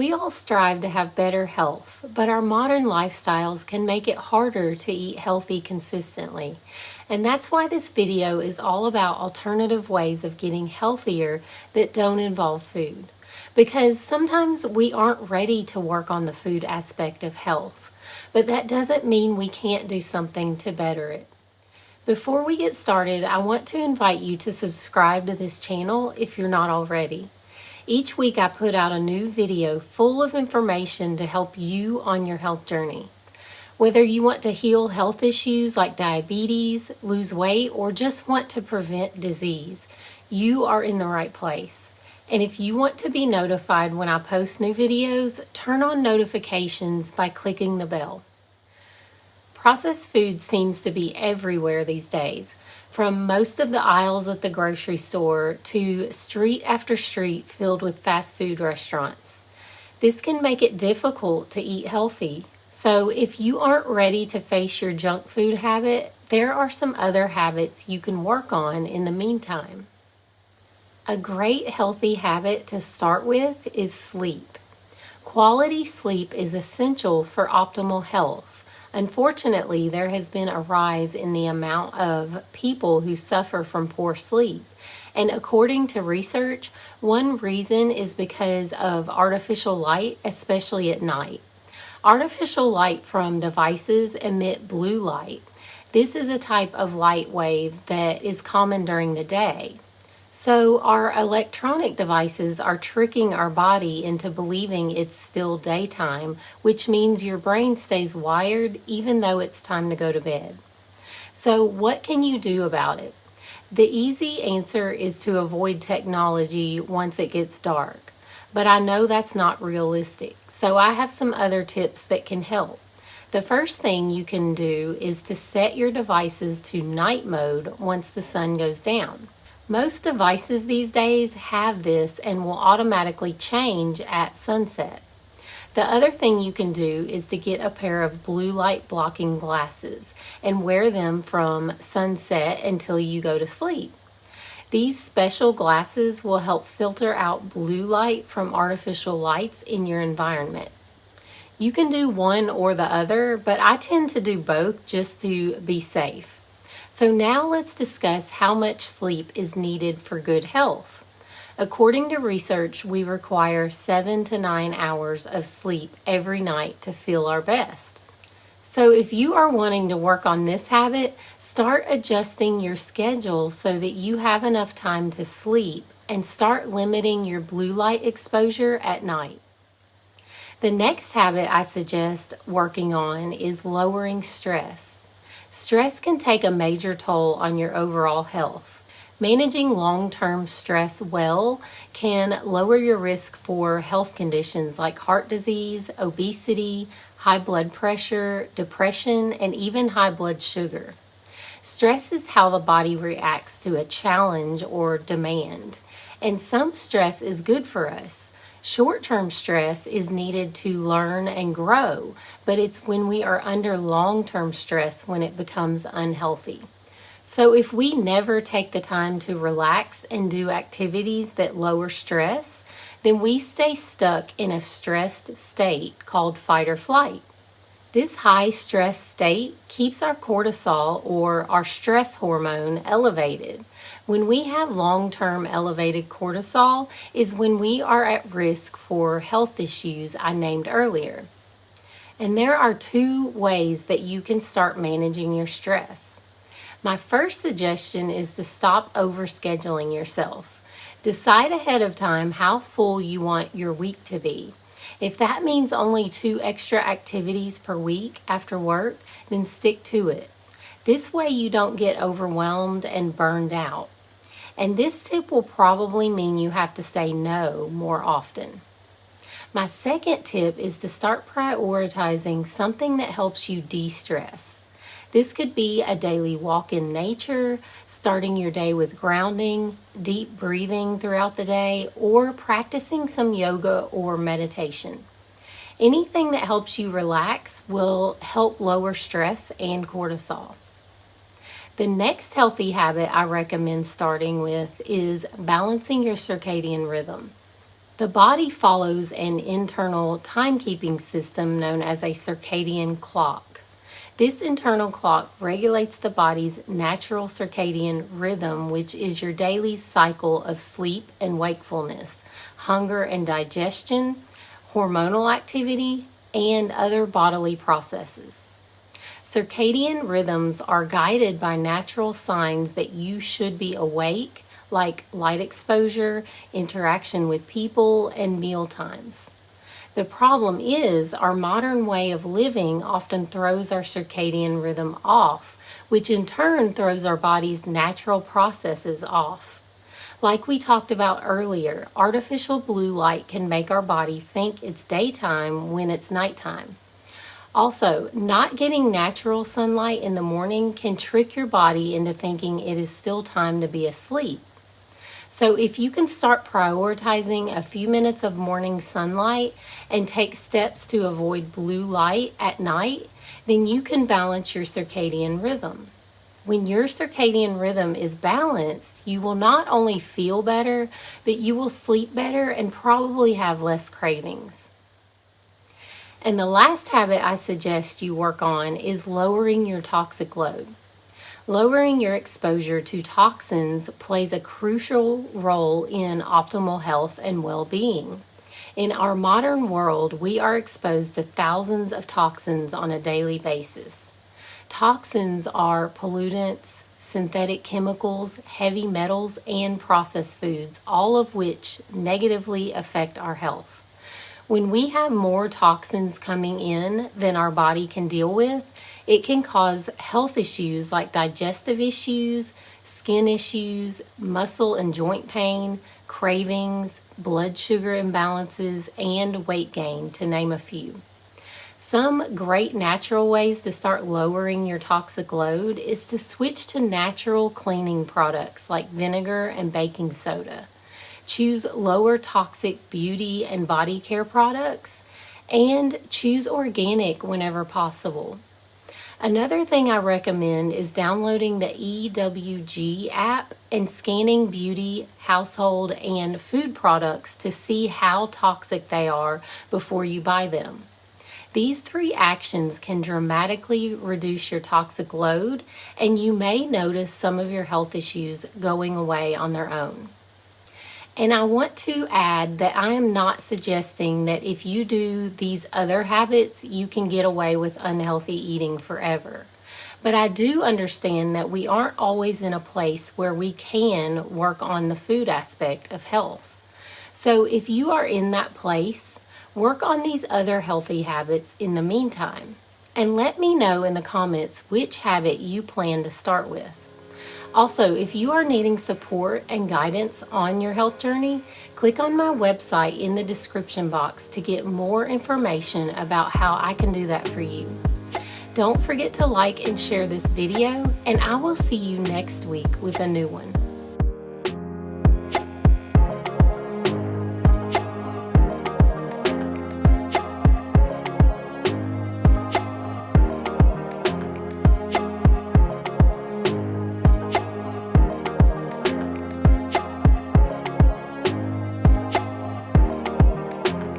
We all strive to have better health, but our modern lifestyles can make it harder to eat healthy consistently. And that's why this video is all about alternative ways of getting healthier that don't involve food. Because sometimes we aren't ready to work on the food aspect of health, but that doesn't mean we can't do something to better it. Before we get started, I want to invite you to subscribe to this channel if you're not already. Each week I put out a new video full of information to help you on your health journey. Whether you want to heal health issues like diabetes, lose weight, or just want to prevent disease, you are in the right place. And if you want to be notified when I post new videos, turn on notifications by clicking the bell. Processed food seems to be everywhere these days, from most of the aisles at the grocery store to street after street filled with fast food restaurants. This can make it difficult to eat healthy. So if you aren't ready to face your junk food habit, there are some other habits you can work on in the meantime. A great healthy habit to start with is sleep. Quality sleep is essential for optimal health. Unfortunately, there has been a rise in the amount of people who suffer from poor sleep. And according to research, one reason is because of artificial light, especially at night. Artificial light from devices emit blue light. This is a type of light wave that is common during the day. So our electronic devices are tricking our body into believing it's still daytime, which means your brain stays wired even though it's time to go to bed. So what can you do about it? The easy answer is to avoid technology once it gets dark. But I know that's not realistic, so I have some other tips that can help. The first thing you can do is to set your devices to night mode once the sun goes down. Most devices these days have this and will automatically change at sunset. The other thing you can do is to get a pair of blue light blocking glasses and wear them from sunset until you go to sleep. These special glasses will help filter out blue light from artificial lights in your environment. You can do one or the other, but I tend to do both just to be safe. So now let's discuss how much sleep is needed for good health. According to research, we require 7 to 9 hours of sleep every night to feel our best. So if you are wanting to work on this habit, start adjusting your schedule so that you have enough time to sleep and start limiting your blue light exposure at night. The next habit I suggest working on is lowering stress. Stress can take a major toll on your overall health. Managing long-term stress well can lower your risk for health conditions like heart disease, obesity, high blood pressure, depression, and even high blood sugar. Stress is how the body reacts to a challenge or demand, and some stress is good for us. Short-term stress is needed to learn and grow, but it's when we are under long-term stress when it becomes unhealthy. So if we never take the time to relax and do activities that lower stress, then we stay stuck in a stressed state called fight or flight. This high stress state keeps our cortisol or our stress hormone elevated. When we have long-term elevated cortisol is when we are at risk for health issues I named earlier. And there are 2 ways that you can start managing your stress. My first suggestion is to stop overscheduling yourself. Decide ahead of time how full you want your week to be. If that means only 2 extra activities per week after work, then stick to it. This way you don't get overwhelmed and burned out. And this tip will probably mean you have to say no more often. My second tip is to start prioritizing something that helps you de-stress. This could be a daily walk in nature, starting your day with grounding, deep breathing throughout the day, or practicing some yoga or meditation. Anything that helps you relax will help lower stress and cortisol. The next healthy habit I recommend starting with is balancing your circadian rhythm. The body follows an internal timekeeping system known as a circadian clock. This internal clock regulates the body's natural circadian rhythm, which is your daily cycle of sleep and wakefulness, hunger and digestion, hormonal activity, and other bodily processes. Circadian rhythms are guided by natural signs that you should be awake, like light exposure, interaction with people, and meal times. The problem is our modern way of living often throws our circadian rhythm off, which in turn throws our body's natural processes off. Like we talked about earlier, artificial blue light can make our body think it's daytime when it's nighttime. Also, not getting natural sunlight in the morning can trick your body into thinking it is still time to be asleep. So if you can start prioritizing a few minutes of morning sunlight and take steps to avoid blue light at night, then you can balance your circadian rhythm. When your circadian rhythm is balanced, you will not only feel better, but you will sleep better and probably have less cravings. And the last habit I suggest you work on is lowering your toxic load. Lowering your exposure to toxins plays a crucial role in optimal health and well-being. In our modern world, we are exposed to thousands of toxins on a daily basis. Toxins are pollutants, synthetic chemicals, heavy metals, and processed foods, all of which negatively affect our health. When we have more toxins coming in than our body can deal with, it can cause health issues like digestive issues, skin issues, muscle and joint pain, cravings, blood sugar imbalances, and weight gain, to name a few. Some great natural ways to start lowering your toxic load is to switch to natural cleaning products like vinegar and baking soda. Choose lower toxic beauty and body care products, and choose organic whenever possible. Another thing I recommend is downloading the EWG app and scanning beauty, household, and food products to see how toxic they are before you buy them. These 3 actions can dramatically reduce your toxic load, and you may notice some of your health issues going away on their own. And I want to add that I am not suggesting that if you do these other habits, you can get away with unhealthy eating forever. But I do understand that we aren't always in a place where we can work on the food aspect of health. So if you are in that place, work on these other healthy habits in the meantime. And let me know in the comments which habit you plan to start with. Also, if you are needing support and guidance on your health journey, click on my website in the description box to get more information about how I can do that for you. Don't forget to like and share this video, and I will see you next week with a new one.